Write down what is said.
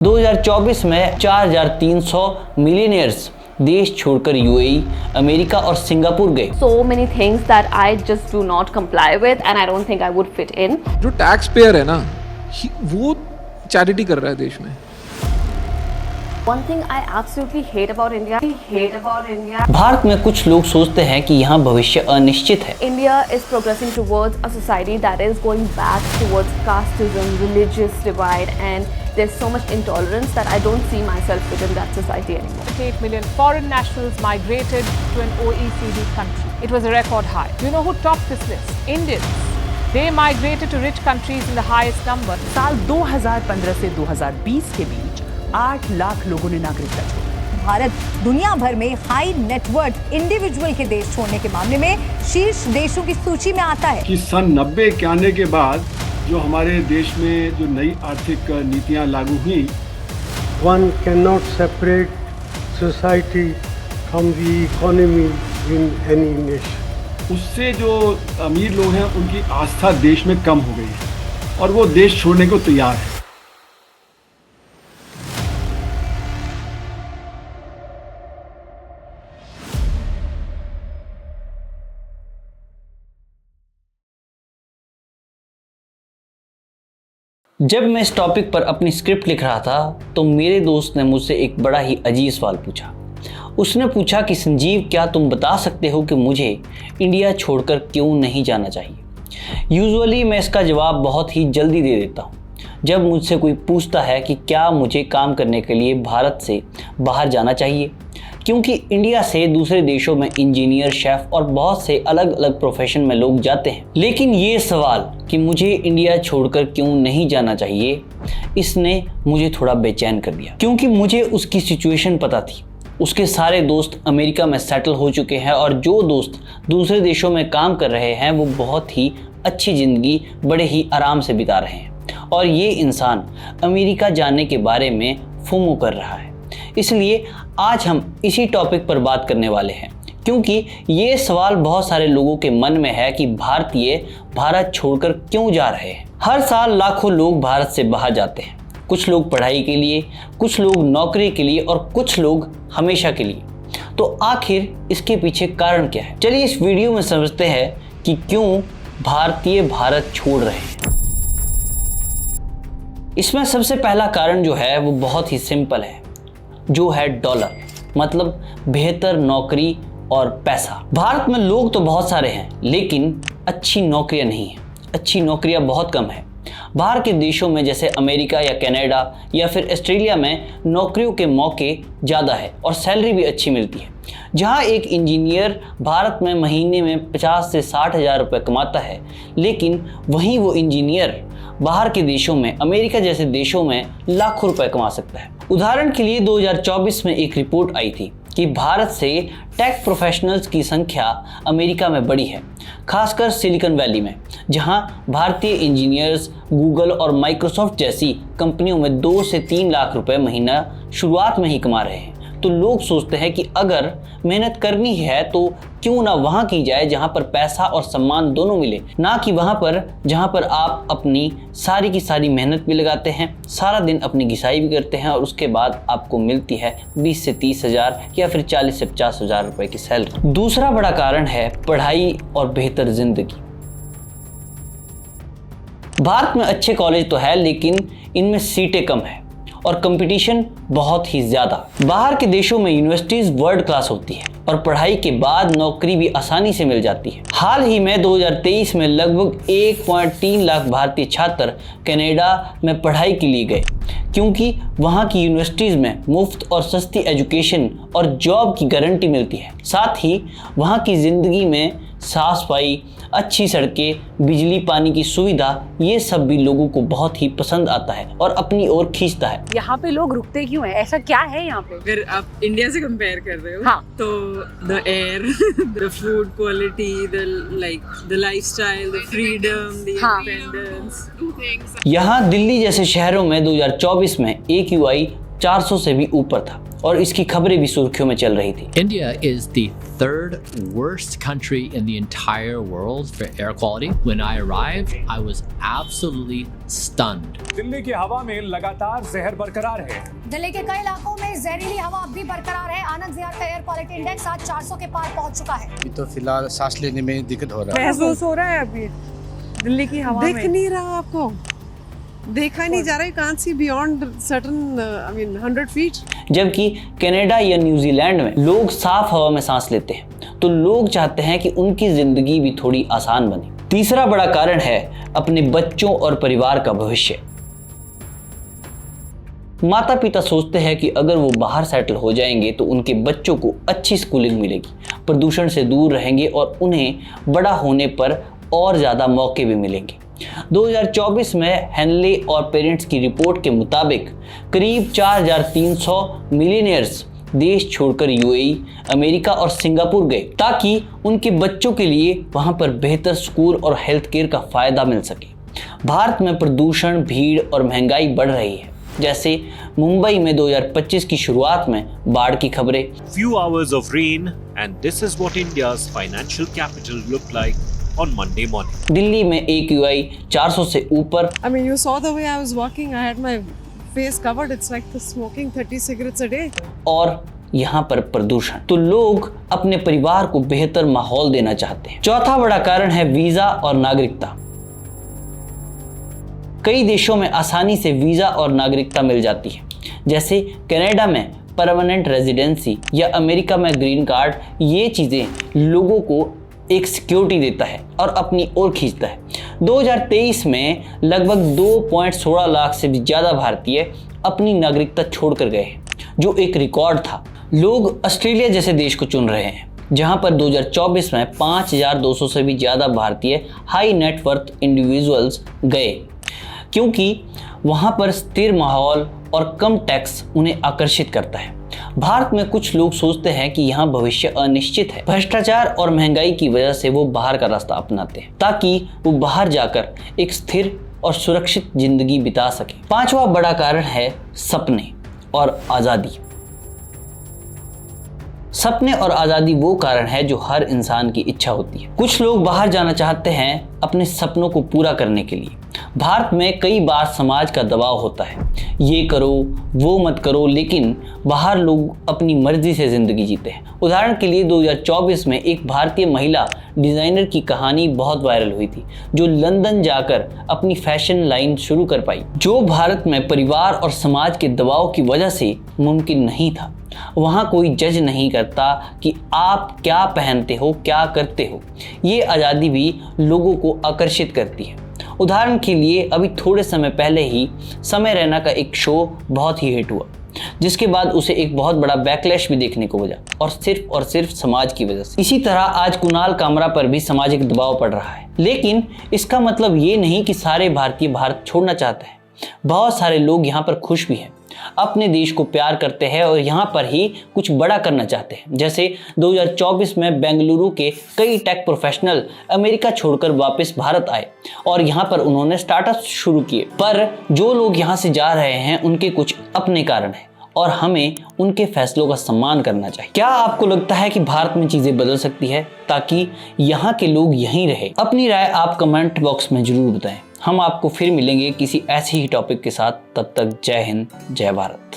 2024 में 4,300 मिलियनियर्स देश छोड़कर यूएई, अमेरिका और सिंगापुर गए। So many things that I just do not comply with and I don't think I would fit in. जो tax payer है ना, वो चैरिटी कर रहा है देश में। One thing I absolutely hate about India. Bharat में कुछ लोग सोचते हैं कि यहाँ भविष्य अनिश्चित है। India is progressing towards a society that is going back towards casteism, religious divide, and there's so much intolerance that I don't see myself within that society anymore. 8 million foreign nationals migrated to an OECD country. It was a record high. You know who topped this list? Indians. They migrated to rich countries in the highest number. साल 2015 से 2020 के बीच 8 लाख लोगों ने नागरिकता छोड़ी। भारत दुनिया भर में हाई नेटवर्थ इंडिविजुअल के देश छोड़ने के मामले में शीर्ष देशों की सूची में आता है। कि सन 90 के आने के बाद जो हमारे देश में जो नई आर्थिक नीतियां लागू हुई, One cannot separate society from the economy in any nation. उससे जो अमीर लोग हैं उनकी आस्था देश में कम हो गई है और वो देश छोड़ने को तैयार है। जब मैं इस टॉपिक पर अपनी स्क्रिप्ट लिख रहा था तो मेरे दोस्त ने मुझसे एक बड़ा ही अजीब सवाल पूछा। उसने पूछा कि संजीव, क्या तुम बता सकते हो कि मुझे इंडिया छोड़कर क्यों नहीं जाना चाहिए। यूजुअली मैं इसका जवाब बहुत ही जल्दी दे देता हूँ जब मुझसे कोई पूछता है कि क्या मुझे काम करने के लिए भारत से बाहर जाना चाहिए, क्योंकि इंडिया से दूसरे देशों में इंजीनियर, शेफ और बहुत से अलग अलग प्रोफेशन में लोग जाते हैं। लेकिन ये सवाल कि मुझे इंडिया छोड़कर क्यों नहीं जाना चाहिए, इसने मुझे थोड़ा बेचैन कर दिया, क्योंकि मुझे उसकी सिचुएशन पता थी। उसके सारे दोस्त अमेरिका में सेटल हो चुके हैं और जो दोस्त दूसरे देशों में काम कर रहे हैं वो बहुत ही अच्छी ज़िंदगी बड़े ही आराम से बिता रहे हैं, और ये इंसान अमेरिका जाने के बारे में फोमो कर रहा है। इसलिए आज हम इसी टॉपिक पर बात करने वाले हैं, क्योंकि ये सवाल बहुत सारे लोगों के मन में है कि भारतीय भारत छोड़कर क्यों जा रहे हैं। हर साल लाखों लोग भारत से बाहर जाते हैं, कुछ लोग पढ़ाई के लिए, कुछ लोग नौकरी के लिए और कुछ लोग हमेशा के लिए। तो आखिर इसके पीछे कारण क्या है? चलिए इस वीडियो में समझते हैं कि क्यों भारतीय भारत छोड़ रहे हैं। इसमें सबसे पहला कारण जो है वो बहुत ही सिंपल है, जो है डॉलर, मतलब बेहतर नौकरी और पैसा। भारत में लोग तो बहुत सारे हैं लेकिन अच्छी नौकरियां नहीं हैं, अच्छी नौकरियां बहुत कम है। बाहर के देशों में जैसे अमेरिका या कनाडा या फिर ऑस्ट्रेलिया में नौकरियों के मौके ज़्यादा है और सैलरी भी अच्छी मिलती है। जहां एक इंजीनियर भारत में महीने में 50 से 60 हज़ार रुपये कमाता है, लेकिन वहीं वो इंजीनियर बाहर के देशों में, अमेरिका जैसे देशों में लाखों रुपए कमा सकता है। उदाहरण के लिए 2024 में एक रिपोर्ट आई थी कि भारत से टेक प्रोफेशनल्स की संख्या अमेरिका में बढ़ी है, खासकर सिलिकॉन वैली में, जहां भारतीय इंजीनियर्स गूगल और माइक्रोसॉफ्ट जैसी कंपनियों में 2 से 3 लाख रुपए महीना शुरुआत में ही कमा रहे हैं। तो लोग सोचते हैं कि अगर मेहनत करनी है तो क्यों ना वहाँ की जाए जहाँ पर पैसा और सम्मान दोनों मिले, ना कि वहाँ पर जहाँ पर आप अपनी सारी की सारी मेहनत भी लगाते हैं, सारा दिन अपनी घिसाई भी करते हैं और उसके बाद आपको मिलती है 20 से 30 हज़ार या फिर 40 से 50 हज़ार रुपये की सैलरी। दूसरा बड़ा कारण है पढ़ाई और बेहतर जिंदगी। भारत में अच्छे कॉलेज तो है लेकिन इनमें सीटें कम है और कंपटीशन बहुत ही ज़्यादा। बाहर के देशों में यूनिवर्सिटीज़ वर्ल्ड क्लास होती है और पढ़ाई के बाद नौकरी भी आसानी से मिल जाती है। हाल ही में 2023 में लगभग 1.3 लाख भारतीय छात्र कनाडा में पढ़ाई के लिए गए, क्योंकि वहाँ की यूनिवर्सिटीज़ में मुफ्त और सस्ती एजुकेशन और जॉब की गारंटी मिलती है। साथ ही वहाँ की ज़िंदगी में साफ सफाई, अच्छी सड़कें, बिजली पानी की सुविधा, ये सब भी लोगों को बहुत ही पसंद आता है और अपनी ओर खींचता है। यहाँ पे लोग रुकते क्यों हैं? ऐसा क्या है यहाँ पे? अगर आप इंडिया से कंपेयर कर रहे हो, हाँ, तो the air, the food quality, the lifestyle, the freedom, the independence. यहाँ दिल्ली जैसे शहरों में 2024 में AQI 400 से भी ऊपर था और इसकी खबरें भी सुर्खियों में चल रही थी। India is the third worst country in the entire world for air quality. When I arrived, I was absolutely stunned. Delhi की हवा में लगातार जहर बरकरार है। दिल्ली के कई इलाकों में जहरीली हवा अब भी बरकरार है। आनंद विहार का एयर क्वालिटी इंडेक्स आज 400 के पार पहुंच चुका है। अभी तो फिलहाल सांस लेने में दिक्कत हो रहा है। महसूस हो रहा है अभी दिल्ली की हवा में। दिख नहीं रहा आपको, देखा नहीं जा रहा है, can't see beyond certain I mean 100 feet. जबकि कनाडा या न्यूजीलैंड में लोग साफ हवा में सांस लेते हैं तो लोग चाहते हैं कि उनकी जिंदगी भी थोड़ी आसान बने। तीसरा बड़ा कारण है अपने बच्चों और परिवार का भविष्य। माता पिता सोचते हैं कि अगर वो बाहर सेटल हो जाएंगे तो उनके बच्चों को अच्छी स्कूलिंग मिलेगी, प्रदूषण से दूर रहेंगे और उन्हें बड़ा होने पर और ज़्यादा मौके भी मिलेंगे। 2024 में हेनले और पेरेंट्स की रिपोर्ट के मुताबिक करीब 4,300 मिलियनियर्स देश छोड़कर यूएई, अमेरिका और सिंगापुर गए ताकि उनके बच्चों के लिए वहां पर बेहतर स्कूल और हेल्थ केयर का फायदा मिल सके। भारत में प्रदूषण, भीड़ और महंगाई बढ़ रही है। जैसे मुंबई में 2025 की शुरुआत में बाढ़ की खबरें। Few hours of rain and this is what India's financial capital looked like on Monday morning. Delhi में AQI 400 से ऊपर। I mean, you saw the way I was walking. I had my face covered. It's like the smoking 30 cigarettes a day. और यहाँ पर प्रदूषण। तो लोग अपने परिवार को बेहतर माहौल देना चाहते हैं। चौथा बड़ा कारण है वीजा और नागरिकता। कई देशों में आसानी से वीजा और नागरिकता मिल जाती है, जैसे कनाडा में परमानेंट रेजिडेंसी या अमेरिका में ग्रीन कार्ड। ये चीजें लोगों को एक सिक्योरिटी देता है और अपनी ओर खींचता है। 2023 में लगभग 2.16 लाख से भी ज़्यादा भारतीय अपनी नागरिकता छोड़कर गए हैं, जो एक रिकॉर्ड था। लोग ऑस्ट्रेलिया जैसे देश को चुन रहे हैं, जहां पर 2024 में 5,200 से भी ज़्यादा भारतीय हाई नेटवर्थ इंडिविजुअल्स गए, क्योंकि वहां पर स्थिर माहौल और कम टैक्स उन्हें आकर्षित करता है। भारत में कुछ लोग सोचते हैं कि यहाँ भविष्य अनिश्चित है। भ्रष्टाचार और महंगाई की वजह से वो बाहर का रास्ता अपनाते हैं ताकि वो बाहर जाकर एक स्थिर और सुरक्षित जिंदगी बिता सके। पांचवा बड़ा कारण है सपने और आज़ादी। सपने और आज़ादी वो कारण है जो हर इंसान की इच्छा होती है। कुछ लोग बाहर जाना चाहते हैं अपने सपनों को पूरा करने के लिए। भारत में कई बार समाज का दबाव होता है, ये करो वो मत करो, लेकिन बाहर लोग अपनी मर्जी से ज़िंदगी जीते हैं। उदाहरण के लिए 2024 में एक भारतीय महिला डिज़ाइनर की कहानी बहुत वायरल हुई थी, जो लंदन जाकर अपनी फैशन लाइन शुरू कर पाई, जो भारत में परिवार और समाज के दबाव की वजह से मुमकिन नहीं था। वहाँ कोई जज नहीं करता कि आप क्या पहनते हो, क्या करते हो। ये आज़ादी भी लोगों को आकर्षित करती है। उदाहरण के लिए अभी थोड़े समय पहले ही समय रैना का एक शो बहुत ही हिट हुआ, जिसके बाद उसे एक बहुत बड़ा बैकलैश भी देखने को मिला, और सिर्फ समाज की वजह से। इसी तरह आज कुणाल कामरा पर भी सामाजिक दबाव पड़ रहा है, लेकिन इसका मतलब ये नहीं कि सारे भारतीय भारत छोड़ना चाहते हैं। बहुत सारे लोग यहाँ पर खुश भी हैं, अपने देश को प्यार करते हैं और यहाँ पर ही कुछ बड़ा करना चाहते हैं। जैसे 2024 में बेंगलुरु के कई टेक प्रोफेशनल अमेरिका छोड़कर वापस भारत आए और यहाँ पर उन्होंने स्टार्टअप शुरू किए। पर जो लोग यहाँ से जा रहे हैं उनके कुछ अपने कारण हैं और हमें उनके फैसलों का सम्मान करना चाहिए। क्या आपको लगता है कि भारत में चीज़ें बदल सकती है ताकि यहाँ के लोग यहीं रहे? अपनी राय आप कमेंट बॉक्स में जरूर बताएं। हम आपको फिर मिलेंगे किसी ऐसे ही टॉपिक के साथ। तब तक जय हिंद, जय भारत।